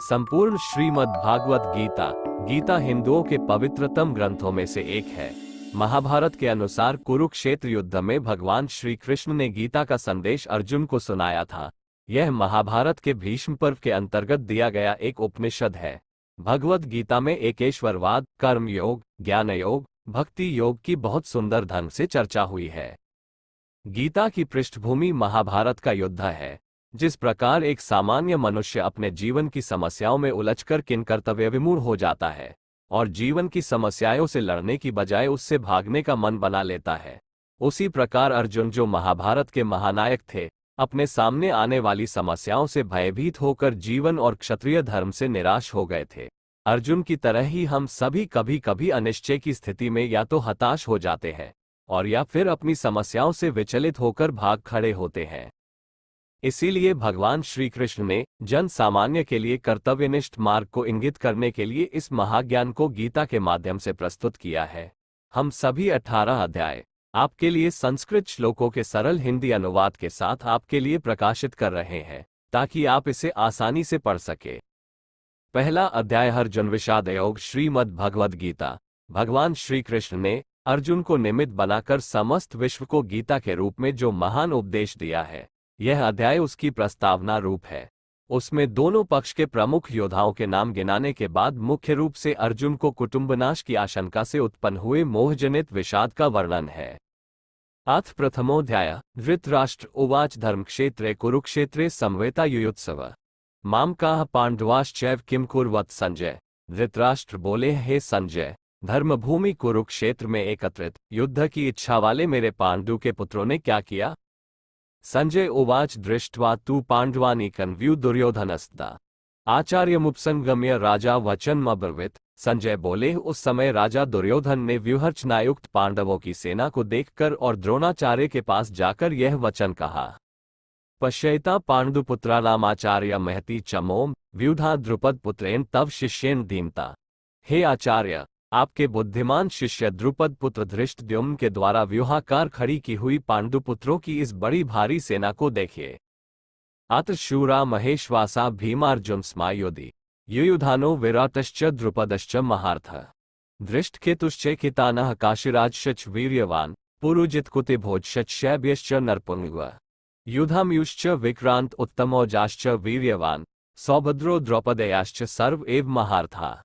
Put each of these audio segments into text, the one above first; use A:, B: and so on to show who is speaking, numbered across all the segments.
A: संपूर्ण श्रीमद् भागवत गीता गीता हिंदुओं के पवित्रतम ग्रंथों में से एक है। महाभारत के अनुसार कुरुक्षेत्र युद्ध में भगवान श्री कृष्ण ने गीता का संदेश अर्जुन को सुनाया था। यह महाभारत के भीष्म पर्व के अंतर्गत दिया गया एक उपनिषद है। भगवत गीता में एकेश्वरवाद, कर्म योग, ज्ञान योग, भक्ति योग की बहुत सुंदर ढंग से चर्चा हुई है। गीता की पृष्ठभूमि महाभारत का युद्ध है। जिस प्रकार एक सामान्य मनुष्य अपने जीवन की समस्याओं में उलझकर किंकर्तव्य विमूढ़ हो जाता है और जीवन की समस्याओं से लड़ने की बजाय उससे भागने का मन बना लेता है, उसी प्रकार अर्जुन, जो महाभारत के महानायक थे, अपने सामने आने वाली समस्याओं से भयभीत होकर जीवन और क्षत्रिय धर्म से निराश हो गए थे। अर्जुन की तरह ही हम सभी कभी कभी अनिश्चय की स्थिति में या तो हताश हो जाते हैं और या फिर अपनी समस्याओं से विचलित होकर भाग खड़े होते हैं। इसीलिए भगवान श्री कृष्ण ने जन सामान्य के लिए कर्तव्यनिष्ठ मार्ग को इंगित करने के लिए इस महाज्ञान को गीता के माध्यम से प्रस्तुत किया है। हम सभी 18 अध्याय आपके लिए संस्कृत श्लोकों के सरल हिंदी अनुवाद के साथ आपके लिए प्रकाशित कर रहे हैं ताकि आप इसे आसानी से पढ़ सके। पहला अध्याय अर्जुन विषाद योग। श्रीमद् भगवद गीता। भगवान श्री कृष्ण ने अर्जुन को निमित्त बनाकर समस्त विश्व को गीता के रूप में जो महान उपदेश दिया है, यह अध्याय उसकी प्रस्तावना रूप है। उसमें दोनों पक्ष के प्रमुख योद्धाओं के नाम गिनाने के बाद मुख्य रूप से अर्जुन को कुटुंबनाश की आशंका से उत्पन्न हुए मोहजनित विषाद का वर्णन है। अथ प्रथमोऽध्याय। धृतराष्ट्र उवाच धर्मक्षेत्रे कुरुक्षेत्रे समवेता युयुत्सव माम काह पांडवाश्चैव किम कुर्वत संजय। धृतराष्ट्र बोले, हे संजय, धर्मभूमि कुरुक्षेत्र में एकत्रित युद्ध की इच्छा वाले मेरे पांडु के पुत्रों ने क्या किया। संजय उवाच दृष्ट्वा तु पांडवानीकं व्यू दुर्योधनस्ता आचार्यमुपसंगम्य राजा वचनमब्रवीत। संजय बोले, उस समय राजा दुर्योधन ने व्यूहरचनायुक्त पांडवों की सेना को देखकर और द्रोणाचार्य के पास जाकर यह वचन कहा। पश्यैता पांडुपुत्राणाम आचार्य महती चमोम व्यूधा द्रुपद पुत्रेण तव शिष्येन धीमता। हे आचार्य, आपके बुद्धिमान शिष्य द्रुपद पुत्र धृष्टद्युम्न के द्वारा व्यूहाकार खड़ी की हुई पांडुपुत्रों की इस बड़ी भारी सेना को देखिए। अत्र शूरा महेश्वासा भीमार्जुन स्मायोधि युयुधानो विराटश्च द्रुपदश्च महार्थ धृष्टकेतुश्चैकितानः काशिराजश्च वीर्यवान पुरुजित्कुतिभोजश्च शैब्यश्च नरपुंगव युधामयुश्च विक्रांत उत्तमौजाश्च वीर्यवान सौभद्रो द्रौपदेयाश्च सर्व एव महार्था।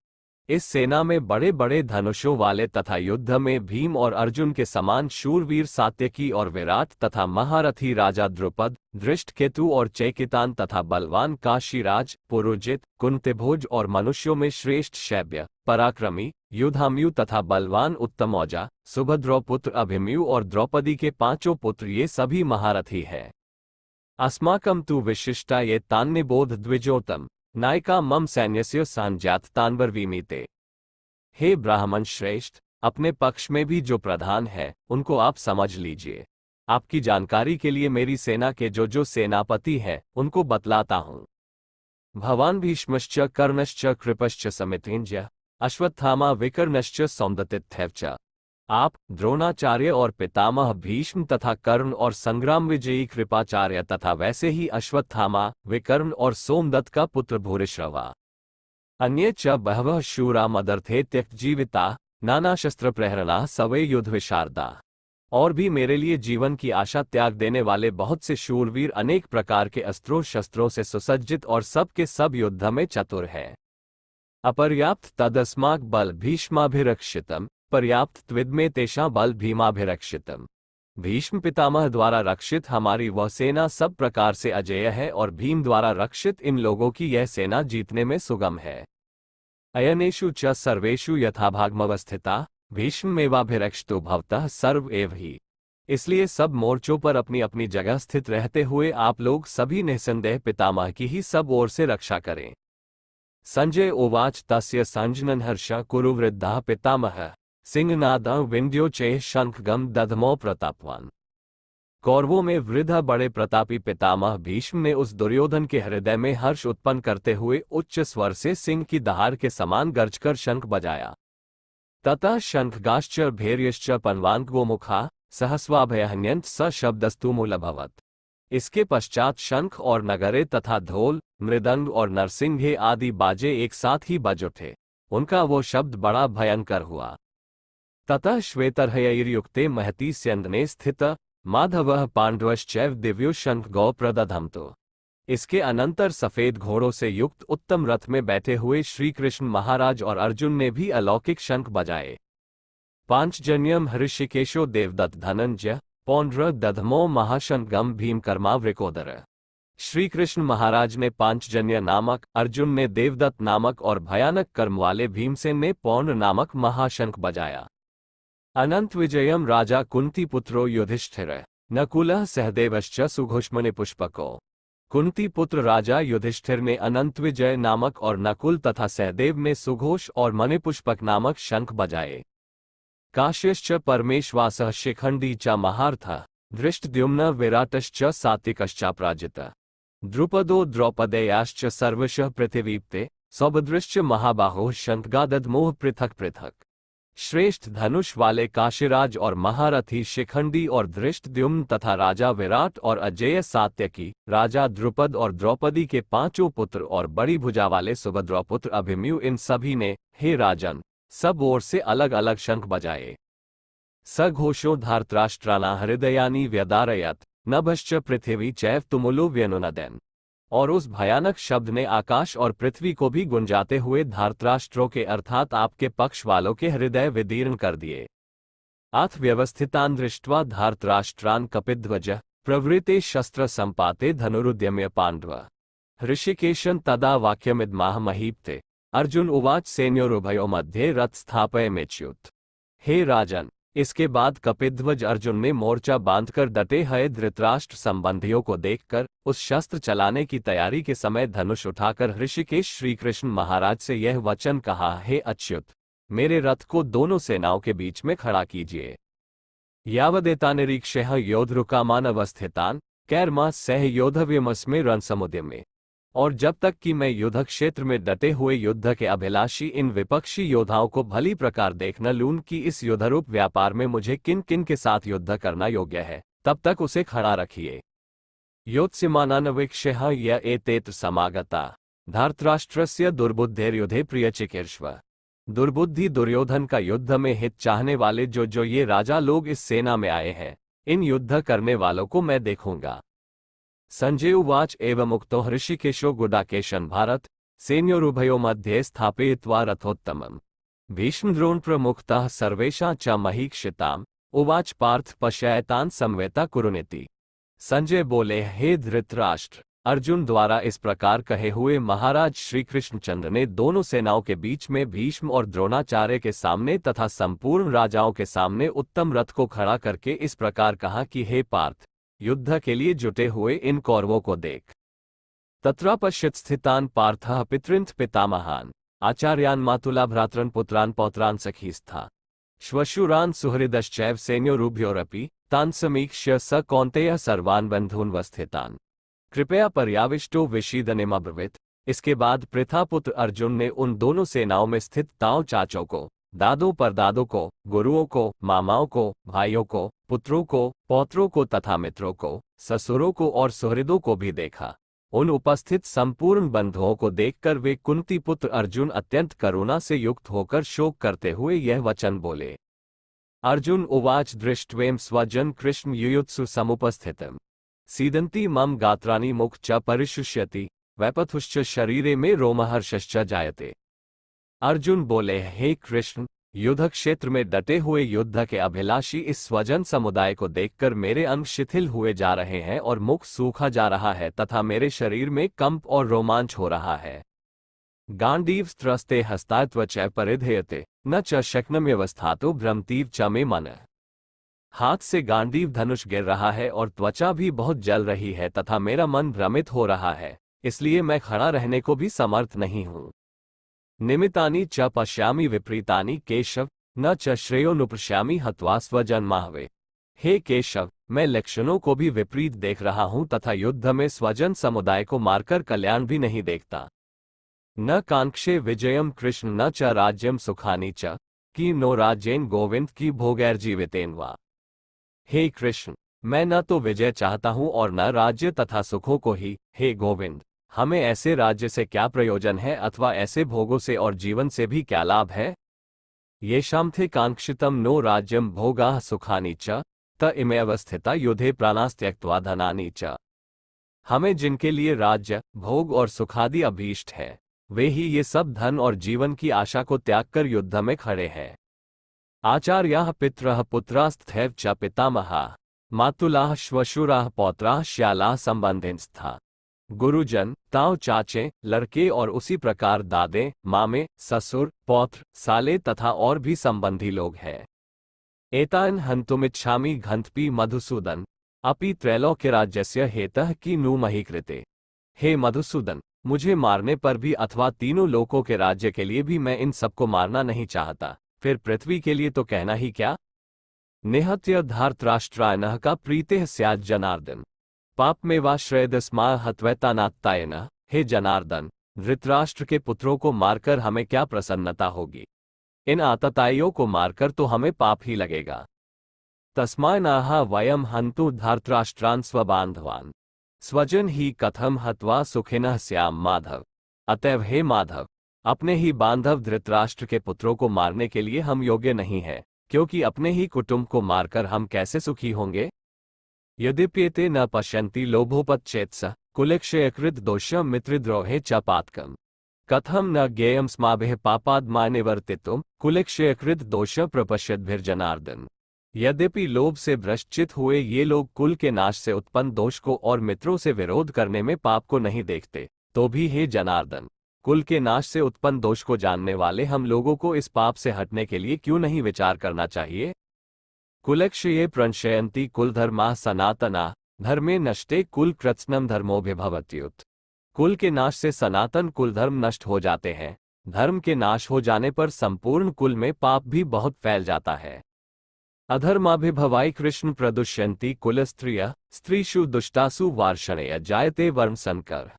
A: इस सेना में बड़े बड़े धनुषों वाले तथा युद्ध में भीम और अर्जुन के समान शूरवीर सात्यकी और विराट तथा महारथी राजा द्रुपद, धृष्टकेतु और चैकितान तथा बलवान काशीराज, पुरुजित, कुंतिभोज और मनुष्यों में श्रेष्ठ शैब्य, पराक्रमी, युधामयु तथा बलवान उत्तमौजा, सुभद्रौपुत्र अभिमन्यु और द्रौपदी के पांचों पुत्र, ये सभी महारथी हैं। अस्माकं तु विशिष्टा ये तान्निबोध द्विजोतम नायिका मम सैन्यस्य सांज्ञात तान्वर्वीमीते। हे ब्राह्मण श्रेष्ठ, अपने पक्ष में भी जो प्रधान है उनको आप समझ लीजिए। आपकी जानकारी के लिए मेरी सेना के जो सेनापति है उनको बतलाता हूँ। भवान भीष्मश्च कर्णश्च कृपश्च समितिंजय अश्वत्थामा विकर्णश्च सौंदतिथ्यश्च। आप, द्रोणाचार्य और पितामह भीष्म तथा कर्ण और संग्राम विजयी कृपाचार्य तथा वैसे ही अश्वत्थामा, विकर्ण और सोमदत्त का पुत्र भूरिश्रवा। अन्ये च बहवः शूरा मदर्थे त्यक्त जीविता नाना शस्त्र प्रहरणा सवै युद्ध विशारदा। और भी मेरे लिए जीवन की आशा त्याग देने वाले बहुत से शूरवीर अनेक प्रकार के अस्त्रों शस्त्रों से सुसज्जित और सब के सब युद्ध में चतुर हैं। अपर्याप्त तदस्माक बल भीष्माभिरक्षितम पर्याप्त त्विदमे तेषा बल भीमाभिरक्षितम। भीष्म पितामह द्वारा रक्षित हमारी वह सेना सब प्रकार से अजेय है और भीम द्वारा रक्षित इन लोगों की यह सेना जीतने में सुगम है। अयनेषु च सर्वेषु यथाभागमवस्थिता भीष्मेवाभिरक्षितो भवतः सर्व एव ही। इसलिए सब मोर्चों पर अपनी अपनी जगह स्थित रहते हुए आप लोग सभी निसंदेह पितामह की ही सब ओर से रक्षा करें। संजय उवाच तस्य संजनन हर्ष कुरुवृद्धा पितामह सिंहनाद विंध्यो चेह शंखगम दधमो प्रतापवान। कौरवों में वृद्ध बड़े प्रतापी पितामह भीष्म ने उस दुर्योधन के हृदय में हर्ष उत्पन्न करते हुए उच्च स्वर से सिंह की दहाड़ के समान गर्जकर शंख बजाया। ततः शंखगाश्च भैर्यश्च पन्वान् गोमुखा सहस्वाभयहन्यन्त स शब्दस्तु मूलभवत्। इसके पश्चात शंख और नगरे तथा ढोल, मृदंग और नरसिंघे आदि बाजे एक साथ ही बज उठे। उनका वो शब्द बड़ा भयंकर हुआ। ततः श्वेतर्हयैर्युक्ते महती स्यन्दने स्थित माधवः पाण्डवश्चैव दिव्यो शंख गौ प्रदधमतो। इसके अनंतर सफेद घोड़ों से युक्त उत्तम रथ में बैठे हुए श्री कृष्ण महाराज और अर्जुन ने भी अलौकिक शंख बजाए। पांचजन्यम हृषिकेशो देवदत्त धनंजय पौंड्र दधमो महाशंखगम भीमकर्मावृकोदर। श्री कृष्ण महाराज ने पांचजन्य नामक, अर्जुन ने देवदत्त नामक और भयानक कर्म वाले भीमसेन ने पौंड्र नामक महाशंख बजाया। अनंत विजयम राजा कुंती पुत्रो युधिष्ठिर नकुलः सहदेवश्च सुघोष्मणि पुष्पको। कुंती पुत्र राजा युधिष्ठिर ने अनंत विजय नामक और नकुल तथा सहदेव ने सुघोष और मणिपुष्पक नामक शंख बजाए। काश्यश्च परमेश्वासः शिखंडी च महार्थः धृष्टद्युम्न विराटश्च सात्विकश्चापराजितः। द्रुपदो द्रौपदेयाश्च सर्वशः पृथिवीप्ते सौभद्रश्च महाबाहुः शंखगादधमोः पृथक पृथक। श्रेष्ठ धनुष वाले काशीराज और महारथी शिखंडी और धृष्टद्युम्न तथा राजा विराट और अजेय सात्यकी, राजा द्रुपद और द्रौपदी के पांचों पुत्र और बड़ी भुजा वाले सुभद्रपुत्र अभिमन्यु, इन सभी ने, हे राजन, सब ओर से अलग अलग शंख बजाए। सघोषो धार्तराष्ट्राणा हृदयानि व्यदारयत नभश्च पृथ्वी चैव तुमुलो व्यनुनदन। और उस भयानक शब्द ने आकाश और पृथ्वी को भी गुंजाते हुए धार्तराष्ट्रों के अर्थात आपके पक्ष वालों के हृदय विदीर्ण कर दिए। अथ व्यवस्थितान दृष्ट्वा धार्तराष्ट्रान कपिध्वज प्रवृते शस्त्र संपाते धनुरुद्यम्य पांडव। ऋषिकेशन तदा वाक्यमिदमाह महीपते। अर्जुन उवाच सैन्योरुभयो मध्ये रथ स्थापयमेच्युत। हे राजन, इसके बाद कपिध्वज अर्जुन ने मोर्चा बांधकर डटे हुए धृतराष्ट्र संबंधियों को देखकर उस शस्त्र चलाने की तैयारी के समय धनुष उठाकर ऋषिकेश श्री कृष्ण महाराज से यह वचन कहा, हे अच्युत, मेरे रथ को दोनों सेनाओं के बीच में खड़ा कीजिए। यावदेतानिरीक्ष्यः योद्धृकामान अवस्थितान कैर्मा सह योद्धव्यमस्मे रणसमुद्यमे। और जब तक कि मैं युद्ध क्षेत्र में डटे हुए युद्ध के अभिलाषी इन विपक्षी योद्धाओं को भली प्रकार देख न लूं कि इस युद्धरूप व्यापार में मुझे किन किन के साथ युद्ध करना योग्य है, तब तक उसे खड़ा रखिए। योत्स्यमानानवीक्ष्यः य एतेत समागता धार्तराष्ट्रस्य दुर्बुद्धेर्युधे प्रियचिकीर्ष्व। दुर्बुद्धि दुर्योधन का युद्ध में हित चाहने वाले जो ये राजा लोग इस सेना में आए हैं, इन युद्ध करने वालों को मैं देखूंगा। संजय उवाच एवमुक्तो हृषिकेशो गुडाकेशन भारत सैन्योरुभयो मध्ये स्थापयित्वा रथोत्तमम्। भीष्मद्रोण प्रमुखतः सर्वेषां च महीक्षिताम् उवाच पार्थ पश्यतान समवेता कुरुनीति। संजय बोले, हे धृतराष्ट्र, अर्जुन द्वारा इस प्रकार कहे हुए महाराज श्री कृष्णचंद्र ने दोनों सेनाओं के बीच में भीष्म और द्रोणाचार्य के सामने तथा संपूर्ण राजाओं के सामने उत्तम रथ को खड़ा करके इस प्रकार कहा कि हे पार्थ, युद्ध के लिए जुटे हुए इन कौरवों को देख। तत्रापश्यत् स्थितान पार्थः पितृन्थ पितामहान आचार्यान मातुला भ्रातरन पुत्रान पौत्रान सखीस्था श्वशुरान सुहृदश्चैव सैन्योरुभयोरपि तान समीक्ष्य स कौन्तेय सर्वान बन्धून्वस्थितान कृपया पर्याविष्टो विषीदनेमब्रवीत। इसके बाद प्रथापुत्र अर्जुन ने उन दोनों सेनाओं में स्थित ताऊ चाचों को, दादों परदादों को, गुरुओं को, मामाओं को, भाइयों को, पुत्रों को, पौत्रों को तथा मित्रों को, ससुरों को और सुहृदों को भी देखा। उन उपस्थित संपूर्ण बंधुओं को देखकर वे कुंती पुत्र अर्जुन अत्यंत करुणा से युक्त होकर शोक करते हुए यह वचन बोले। अर्जुन उवाच दृष्ट्वेम स्वजन कृष्ण युयुत्सु समुपस्थितम् सीदन्ति मम गात्राणि मुख च परिशुष्यति वैपथुश्च शरीरे में रोमहर्षश्च जायते। अर्जुन बोले, हे कृष्ण, युद्ध क्षेत्र में डटे हुए युद्ध के अभिलाषी इस स्वजन समुदाय को देखकर मेरे अंग शिथिल हुए जा रहे हैं और मुख सूखा जा रहा है तथा मेरे शरीर में कंप और रोमांच हो रहा है। गांडीव स्त्रस्ते हस्तात्व च परिधेयते न च शक्नम्यवस्थातो भ्रमतीव च मे मनः। हाथ से गांडीव धनुष गिर रहा है और त्वचा भी बहुत जल रही है तथा मेरा मन भ्रमित हो रहा है, इसलिए मैं खड़ा रहने को भी समर्थ नहीं हूँ। निमितानि च पश्यामि विपरीतानि केशव न च श्रेयोनुपश्यामि हत्वा स्वजन्माहवे। हे केशव, मैं लक्षणों को भी विपरीत देख रहा हूं तथा युद्ध में स्वजन समुदाय को मारकर कल्याण भी नहीं देखता। न कांक्षे विजयम कृष्ण न च राज्यम सुखानि च कि नो राज्येन गोविंद की भोगैर्जीवितेन वा। हे कृष्ण, मैं न तो विजय चाहता हूँ और न राज्य तथा सुखों को ही। हे गोविंद, हमें ऐसे राज्य से क्या प्रयोजन है अथवा ऐसे भोगों से और जीवन से भी क्या लाभ है। येषां थे कांक्षितम नो राज्यम भोगाः सुखानि च त इमे अवस्थिता युधे प्राणास्त्यक्त्वा धनानि च। हमें जिनके लिए राज्य, भोग और सुखादि अभीष्ट है, वे ही ये सब धन और जीवन की आशा को त्याग कर युद्ध में खड़े हैं। आचार्याः पितरः पुत्रास्तथैव च पितामहाः मातुलाः श्वशुराः पौत्राः श्यालाः संबंधिनस्था। गुरुजन, ताऊ चाचे, लड़के और उसी प्रकार दादे, मामे, ससुर, पौत्र, साले तथा और भी संबंधी लोग हैं। एतान हन्तुमिच्छामि घन्तपि मधुसूदन अपि त्रैलोक्यराज्यस्य हेतः कि नु मही कृते। हे मधुसूदन, मुझे मारने पर भी अथवा तीनों लोकों के राज्य के लिए भी मैं इन सबको मारना नहीं चाहता, फिर पृथ्वी के लिए तो कहना ही क्या। निहत्य धार्तराष्ट्रायनः का प्रीतेः स्यात् जनार्दन पाप में वा श्रेयदस्मा हत्वैतानात्तायन। हे जनार्दन, धृतराष्ट्र के पुत्रों को मारकर हमें क्या प्रसन्नता होगी। इन आतताइयों को मारकर तो हमें पाप ही लगेगा। तस्मान्नाह वयम हन्तु धार्तराष्ट्रान् स्वबान्धवान् स्वजन ही कथम हत्वा सुखिनः स्याम माधव। अतएव हे माधव, अपने ही बांधव धृतराष्ट्र के पुत्रों को मारने के लिए हम योग्य नहीं हैं, क्योंकि अपने ही कुटुंब को मारकर हम कैसे सुखी होंगे। यद्यप्येते न पश्यन्ति लोभोपच्छेत्स कुलक्षयकृत दोषं मित्रद्रोहे च पातकम् कथम न ज्ञेयं स्माभिः पापाद्मानिवर्तितुं कुलक्षयकृत दोष प्रपश्यद्भिर्जनार्दन। यद्यपि लोभ से भ्रष्टचित हुए ये लोग कुल के नाश से उत्पन्न दोष को और मित्रों से विरोध करने में पाप को नहीं देखते, तो भी हे जनार्दन, कुल के नाश से उत्पन्न दोष को जानने वाले हम लोगों को इस पाप से हटने के लिए क्यों नहीं विचार करना चाहिए। कुलक्षये प्रणशयन्ति कुलधर्माः सनातना धर्मे नष्टे कुल कृत्स्नम धर्मोभिभवत्युत। कुल के नाश से सनातन कुल धर्म नष्ट हो जाते हैं, धर्म के नाश हो जाने पर संपूर्ण कुल में पाप भी बहुत फैल जाता है। अधर्माभिभवाय कृष्ण प्रदुष्यन्ति कुलस्त्रियः स्त्रीषु दुष्टासु वार्षणेय जायते वर्म संकर।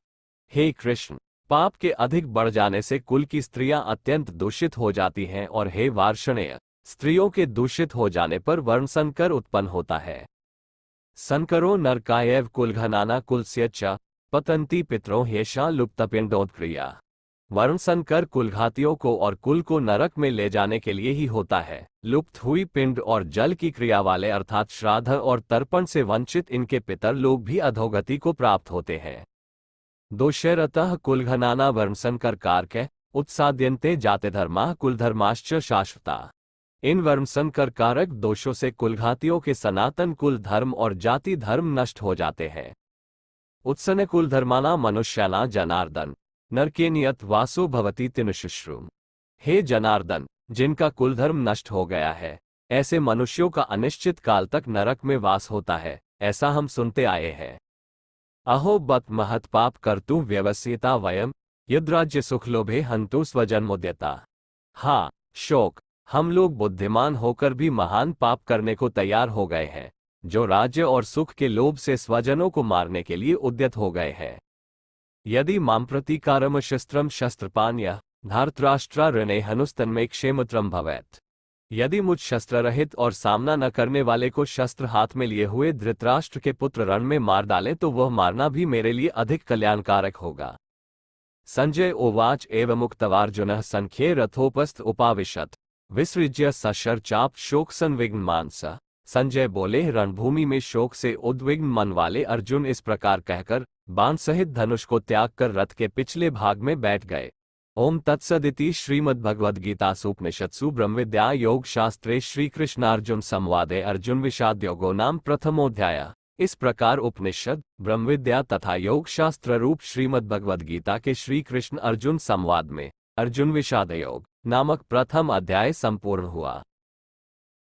A: हे कृष्ण, पाप के अधिक बढ़ जाने से कुल की स्त्रियां अत्यंत दूषित हो जाती हैं और हे वार्षणेय, स्त्रियों के दूषित हो जाने पर वर्ण संकर उत्पन्न होता है। संकरो नरकायैव कुलघनाना कुलस्य च पतन्ति पितरों ह्येषा लुप्तपिण्डोत्क्रिया। वर्ण संकर कुलघातियों को और कुल को नरक में ले जाने के लिए ही होता है। लुप्त हुई पिंड और जल की क्रिया वाले अर्थात श्राद्ध और तर्पण से वंचित इनके पितर लोग भी अधोगति को प्राप्त होते हैं। दोषैरतः कुलघनाना वर्णसंकर कारक उत्साद्यन्ते जाते धर्मा कुलधर्माश्च शाश्वता। इन वर्णसंकर कारक दोषों से कुलघातियों के सनातन कुल धर्म और जाति धर्म नष्ट हो जाते हैं। उत्सन कुलधर्माना मनुष्याना जनार्दन नरके नियत वासो भवति तिनुशुश्रुम। हे जनार्दन, जिनका कुलधर्म नष्ट हो गया है, ऐसे मनुष्यों का अनिश्चित काल तक नरक में वास होता है, ऐसा हम सुनते आए हैं। अहो बत महत पाप कर्तु व्यवस्यता वयम यद्राज्य सुखलोभे हंतु स्वजन्मोद्यता। हाँ शोक, हम लोग बुद्धिमान होकर भी महान पाप करने को तैयार हो गए हैं, जो राज्य और सुख के लोभ से स्वजनों को मारने के लिए उद्यत हो गए हैं। यदि मां प्रतिकारम शस्त्रम शस्त्रपान्य धार्तराष्ट्रा ऋणे हनुस्तन्मे क्षेमत्रम भवेत्। यदि मुझ शस्त्र रहित और सामना न करने वाले को शस्त्र हाथ में लिए हुए धृतराष्ट्र के पुत्र रण में मार डाले तो वह मारना भी मेरे लिए अधिक कल्याणकारक होगा। संजय उवाच एवमुक्तवार्जुनः संख्ये रथोपस्थ उपाविशत् विसृज्य सशर चाप शोक संविघ्न मानस। संजय बोले, रणभूमि में शोक से उद्विग्न मन वाले अर्जुन इस प्रकार कहकर बाण सहित धनुष को त्याग कर रथ के पिछले भाग में बैठ गए। ओम तत्सदिति श्रीमद्भगवद्गीतासूपनिषत्सु ब्रह्मविद्या योग शास्त्रे श्रीकृष्णार्जुन संवादे अर्जुन विषाद योगो नाम प्रथमोऽध्यायः। इस प्रकार उपनिषद, ब्रह्मविद्या तथा योग शास्त्र रूप श्रीमद्भगवद्गीता के श्री कृष्ण अर्जुन संवाद में अर्जुन विषाद योग नामक प्रथम अध्याय संपूर्ण हुआ।